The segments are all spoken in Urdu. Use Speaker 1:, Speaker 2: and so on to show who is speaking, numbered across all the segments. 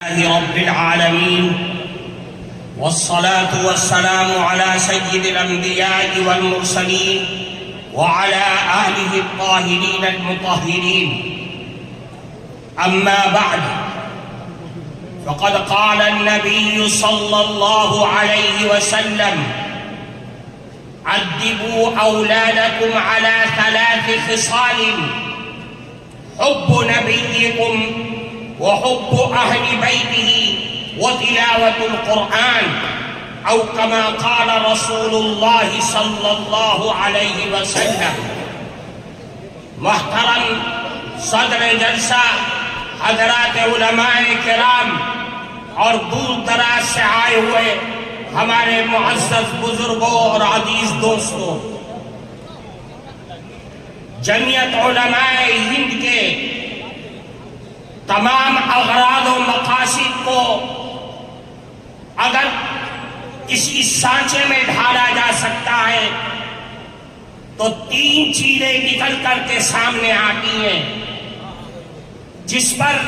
Speaker 1: رب العالمين والصلاة والسلام على سيد الأنبياء والمرسلين وعلى آله الطاهرين المطهرين. أما بعد، فقد قال النبي صلى الله عليه وسلم: أدبوا أولادكم على 3 خصال: حب نبيكم وحب أهل بيته وتلاوة القرآن، أو كما قال رسول الله صلى الله عليه وسلم. محترم صدر جلسہ، حضرات علماء کرام اور دور دراز سے آئے ہوئے ہمارے معزز بزرگوں اور عزیز دوستوں، جمعیت علماء ہند کے تمام اغراض و مقاصد کو اگر کسی سانچے میں ڈھالا جا سکتا ہے تو 3 چیزیں نکل کر کے سامنے آتی ہیں، جس پر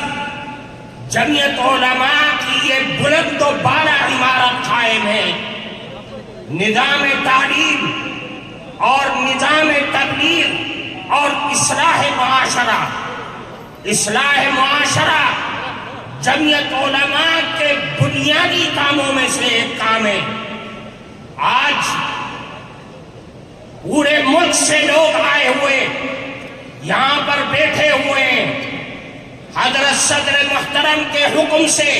Speaker 1: جمعیت علماء کی یہ بلند و بالا عمارت قائم ہے: نظام تعلیم اور نظام تبلیغ اور اصلاح معاشرہ. اصلاح معاشرہ جمعیت علماء کے بنیادی کاموں میں سے ایک کام ہے. آج پورے ملک سے لوگ آئے ہوئے یہاں پر بیٹھے ہوئے ہیں. حضرت صدر محترم کے حکم سے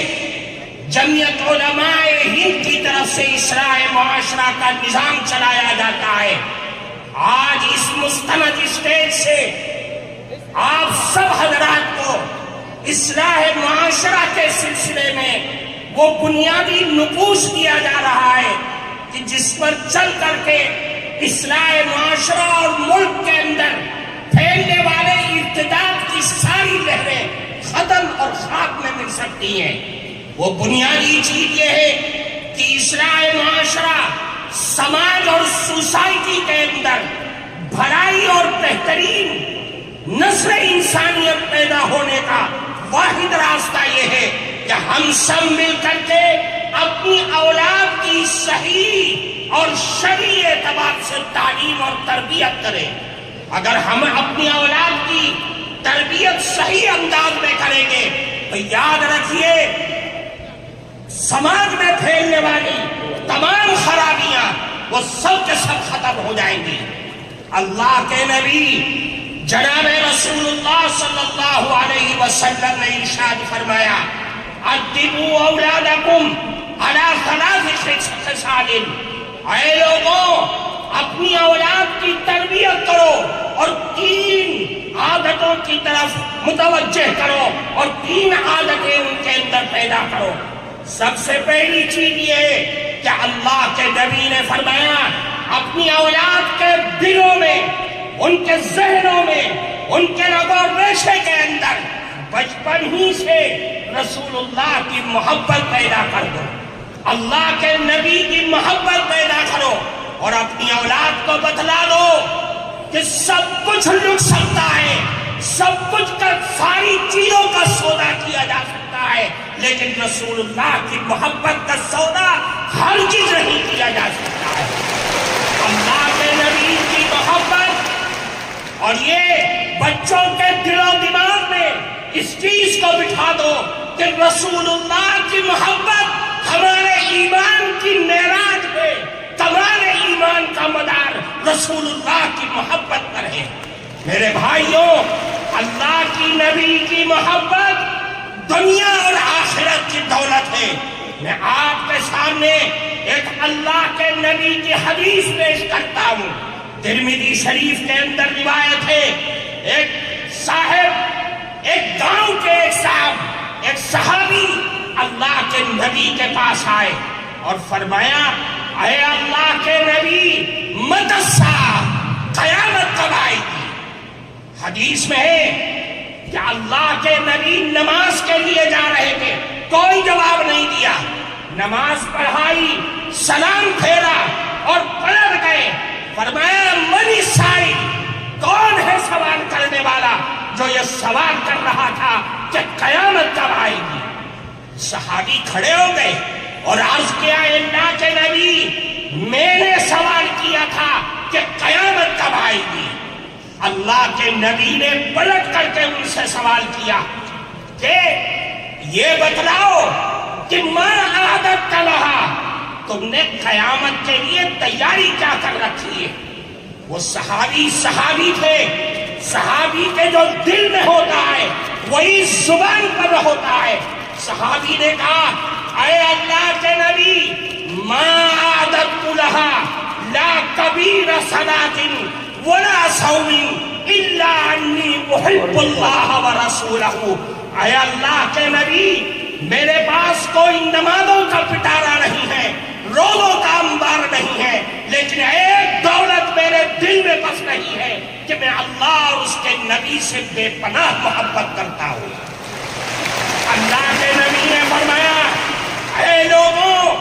Speaker 1: جمعیت علماء ہند کی طرف سے اصلاح معاشرہ کا نظام چلایا جاتا ہے. آج اس مستند اسٹیج سے آپ سب حضرات کو اصلاح معاشرہ کے سلسلے میں وہ بنیادی نقوش دیا جا رہا ہے کہ جس پر چل کر کے اصلاح معاشرہ اور ملک کے اندر پھیلنے والے ارتداد کی ساری لہریں ختم اور خاک میں مل سکتی ہیں. وہ بنیادی چیز یہ ہے کہ اصلاح معاشرہ سماج اور سوسائٹی کے اندر بھلائی اور بہترین نسل انسانیت پیدا ہونے کا واحد راستہ یہ ہے کہ ہم سب مل کر کے اپنی اولاد کی صحیح اور شرعی اعتبار سے تعلیم اور تربیت کریں. اگر ہم اپنی اولاد کی تربیت صحیح انداز میں کریں گے تو یاد رکھیے سماج میں پھیلنے والی تمام خرابیاں وہ سب کے سب ختم ہو جائیں گی. اللہ کے نبی جناب رسول اللہ صلی اللہ علیہ وسلم نے ارشاد فرمایا: ادبوا اولادکم علی 3 خصال. اے لوگوں، اپنی اولاد کی تربیت کرو اور 3 عادتوں کی طرف متوجہ کرو اور 3 عادتیں ان کے اندر پیدا کرو. سب سے پہلی چیز یہ ہے کہ اللہ کے نبی نے فرمایا اپنی اولاد کے دلوں میں، ان کے ذہنوں میں، ان کے رگ و ریشے کے اندر بچپن ہی سے رسول اللہ کی محبت پیدا کر دو، اللہ کے نبی کی محبت پیدا کرو اور اپنی اولاد کو بتلا دو کہ سب کچھ لٹ سکتا ہے، سب کچھ کا ساری چیزوں کا سودا کیا جا سکتا ہے، لیکن رسول اللہ کی محبت کا سودا ہر چیز نہیں کیا جا سکتا ہے. اللہ کے نبی کی محبت اور یہ بچوں کے دل و دماغ میں اس چیز کو بٹھا دو کہ رسول اللہ کی محبت ہمارے ایمان کی معراج ہے، تمام ایمان کا مدار رسول اللہ کی محبت پر ہے. میرے بھائیوں، اللہ کی نبی کی محبت دنیا اور آخرت کی دولت ہے. میں آپ کے سامنے ایک اللہ کے نبی کی حدیث پیش کرتا ہوں. ترمذی شریف کے اندر روایت ہے، ایک صاحب، ایک گاؤں کے ایک صاحب، ایک صحابی اللہ کے نبی کے پاس آئے اور فرمایا: اے اللہ کے نبی، متی الساعۃ، قیامت کب آئے گی؟ حدیث میں ہے کہ اللہ کے نبی نماز کے لیے جا رہے تھے، کوئی جواب نہیں دیا. نماز پڑھائی، سلام پھیرا اور پلٹ گئے. فرمایا: من السائل، کون ہے سوال کرنے والا جو یہ سوال کر رہا تھا کہ قیامت کب آئے گی؟ صحابی کھڑے ہو گئے اور عرض کیا، اللہ کے نبی میں نے سوال کیا تھا کہ قیامت کب آئے گی؟ اللہ کے نبی نے پلٹ کر کے ان سے سوال کیا کہ یہ بتلاؤ کہ ما اعددت لها، تم نے قیامت کے لیے تیاری کیا کر رکھی ہے؟ وہ صحابی تھے، صحابی کے جو دل میں ہوتا ہے وہی زبان پر ہوتا ہے۔ صحابی نے کہا، اے اللہ کے نبی، ما اعددت لها لا کبیر صلاۃ ولا صوم الا انی احب اللہ ورسولہ۔ اے اللہ کے نبی، میرے پاس کوئی نمازوں کا پٹارا نہیں ہے، روزوں کا انبار نہیں ہے، لیکن ایک دولت میرے دل میں بس نہیں ہے کہ میں اللہ اور اس کے نبی سے بے پناہ محبت کرتا ہوں۔ اللہ کے نبی نے فرمایا، اے لوگوں،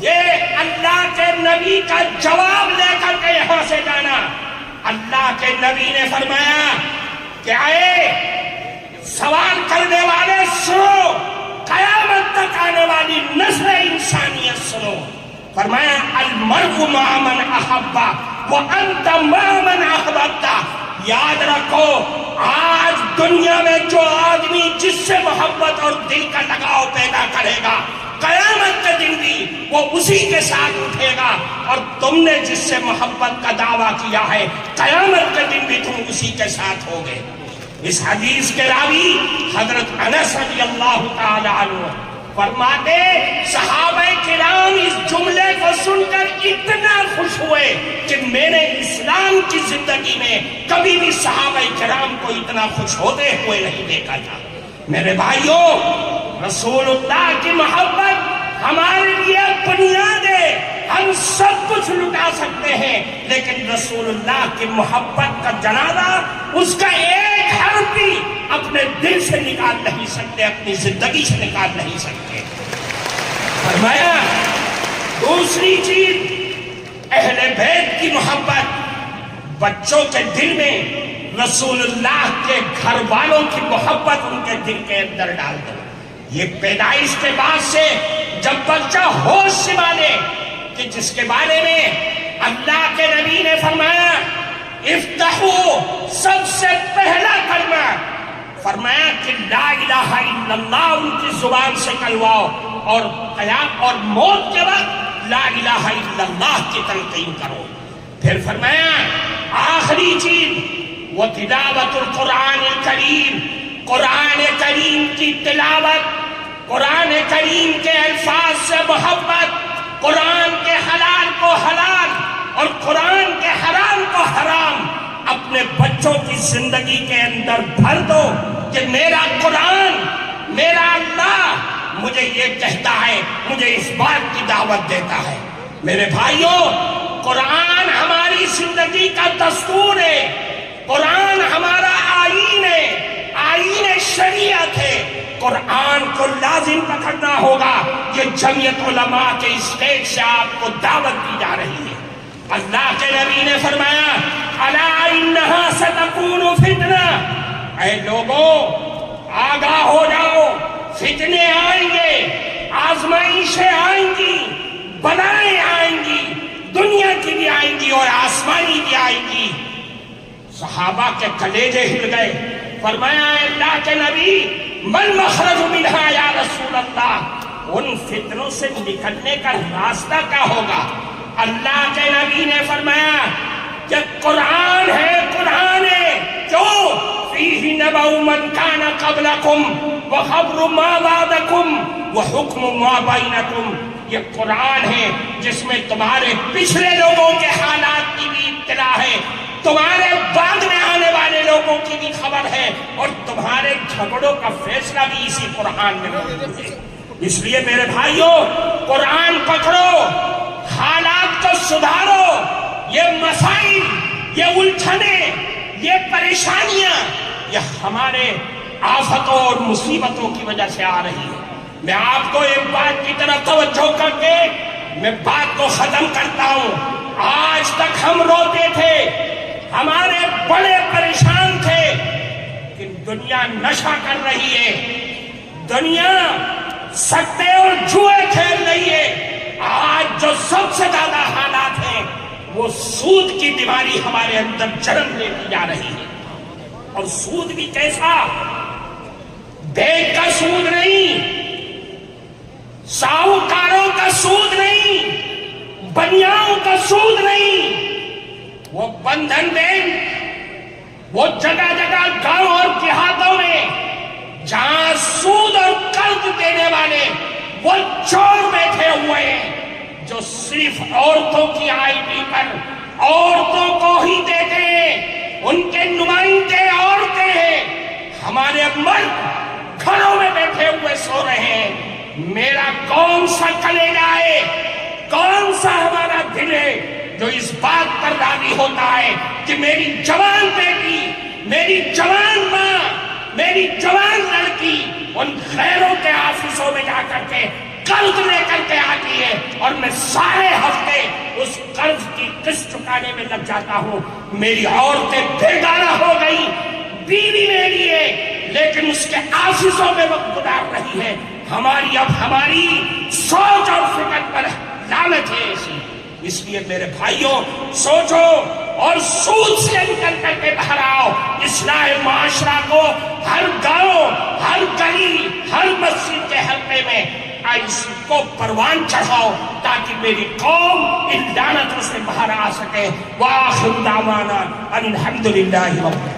Speaker 1: یہ اللہ کے نبی کا جواب لے کر کے یہاں سے جانا۔ اللہ کے نبی نے فرمایا کہ اے سوال کرنے والے سنو، قیامت تک آنے والی نسل انسانیت سنو۔ فرمایا، المرء مع من احب وانت مع من احببت۔ یاد رکھو، آج دنیا میں جو آدمی جس سے محبت اور دل کا لگاؤ پیدا کرے گا، قیامت کے دن بھی وہ اسی کے ساتھ اٹھے گا، اور تم نے جس سے محبت کا دعویٰ کیا ہے، قیامت کے دن بھی تم اسی کے ساتھ ہوگے۔ اس حدیث کے راوی حضرت انس رضی اللہ تعالی عنہ فرماتے، صحابہ کرام اس جملے کو سن کر اتنا خوش ہوئے کہ میں نے اسلام کی زندگی میں کبھی بھی صحابہ کرام کو اتنا خوش ہوتے ہوئے نہیں دیکھا تھا۔ میرے بھائیوں، رسول اللہ کی محبت ہمارے لیے بنیاد ہے۔ ہم سب کچھ لٹا سکتے ہیں، لیکن رسول اللہ کی محبت کا جنازہ، اس کا ایک حرف بھی اپنے دل سے نکال نہیں سکتے، اپنی زندگی سے نکال نہیں سکتے۔ فرمایا، دوسری چیز، اہل بیت کی محبت، بچوں کے دل میں رسول اللہ کے گھر والوں کی محبت ان کے دل کے اندر ڈال دو۔ یہ پیدائش کے بعد سے جب بچہ ہوش سنبھالے، کہ جس کے بارے میں اللہ کے نبی نے فرمایا، افتحوا، سب سے پہلا کلمہ فرمایا کہ لا الہ الا اللہ ان کی زبان سے کلواؤ، اور قیام اور موت کے وقت لا الہ الا اللہ کی تلقین کرو۔ پھر فرمایا آخری چیز، وہ تلاوت القرآن الکریم، قرآن کریم کی تلاوت، قرآن کریم کے الفاظ سے محبت، قرآن کے حلال کو حلال اور قرآن کے حرام کو حرام اپنے بچوں کی زندگی کے اندر بھر دو کہ میرا قرآن، میرا اللہ مجھے یہ کہتا ہے، مجھے اس بات کی دعوت دیتا ہے۔ میرے بھائیوں، قرآن ہماری زندگی کا دستور ہے، قرآن ہمارا آئین ہے، آئین شریعت ہے۔ قرآن کو لازم پکڑنا ہوگا۔ یہ جمعیت علماء کے اسٹیج سے آپ کو دعوت دی جا رہی ہے۔ اللہ کے نبی نے فرمایا، الا انہا ستکون فتنہ، اے لوگوں آگاہ ہو جاؤ، فتنے آئیں گے، آزمائشیں آئیں گی، بلائیں آئیں گی، دنیا کی بھی آئیں گی اور آسمانی بھی آئیں گی۔ صحابہ کے کلیجے ہل گئے۔ فرمایا، اللہ کے نبی، من مخرج منہا یا رسول اللہ، ان فتنوں سے نکلنے کا راستہ کیا ہوگا؟ اللہ کے نبی نے فرمایا کہ قرآن ہے، قرآن ہے، کیوں؟ فیہ نبأ من کان قبلکم وخبر ما بعدکم وحکم ما بینکم۔ یہ قرآن ہے جس میں تمہارے پچھلے لوگوں کے حالات کی بھی اطلاع ہے، تمہارے بعد میں آنے والے لوگوں کی بھی خبر ہے، اور تمہارے جھگڑوں کا فیصلہ بھی اسی قرآن میں موجود ہے۔ اس لیے میرے بھائیوں، قرآن پکڑو، حالات کو سدھارو۔ یہ مسائل، یہ الجھنیں، یہ پریشانیاں، یہ ہمارے آفتوں اور مصیبتوں کی وجہ سے آ رہی ہے۔ میں آپ کو ایک بات کی طرف توجہ کر کے میں بات کو ختم کرتا ہوں۔ آج تک ہم روتے تھے، ہمارے بڑے پریشان تھے کہ دنیا نشہ کر رہی ہے، دنیا سکتے اور جوئے کھیل رہی ہے۔ آج جو سب سے زیادہ حالات ہیں وہ سود کی بیماری ہمارے اندر جنم لیتی جا رہی ہے۔ اور سود بھی کیسا؟ بینک کا سود نہیں، ساہوکاروں کا سود نہیں، بنیاؤں کا سود نہیں، وہ بندھن بینک، وہ جگہ جگہ گاؤں اور دیہاتوں میں جہاں سود اور قرض دینے والے وہ چور بیٹھے ہوئے ہیں جو صرف عورتوں کی آئی ڈی پر عورتوں کو ہی دیتے ہیں، ان کے نمائندے عورتیں ہیں، ہمارے مرد گھروں میں بیٹھے ہوئے سو رہے ہیں۔ میرا کون سا کلیجہ ہے، کون سا ہمارا دل ہے جو اس بات پر راضی ہوتا ہے کہ میری جوان بیٹی، میری جوان ماں، میری جوان لڑکی ان خیروں کے آفسوں میں جا کر کے قرض لے کر کے آتی ہے اور میں سارے ہفتے اس قرض کی قسط چکانے میں لگ جاتا ہوں۔ میری عورتیں بیگانہ ہو گئی، بیوی میری ہے لیکن اس کے آفسوں میں وقت گزار رہی ہے۔ ہماری سوچ اور فکر پر لعنت ہے ایسی۔ اس لیے میرے بھائیوں سوچو اور سود سے نکل کر کے باہر آؤ۔ اصلاح معاشرہ کو ہر گاؤں، ہر گلی، ہر مسجد کے حلقے میں اس کو پروان چڑھاؤ تاکہ میری قوم ان لعنتوں سے باہر آ سکے۔ وآخر دعوانا ان الحمد للہ رب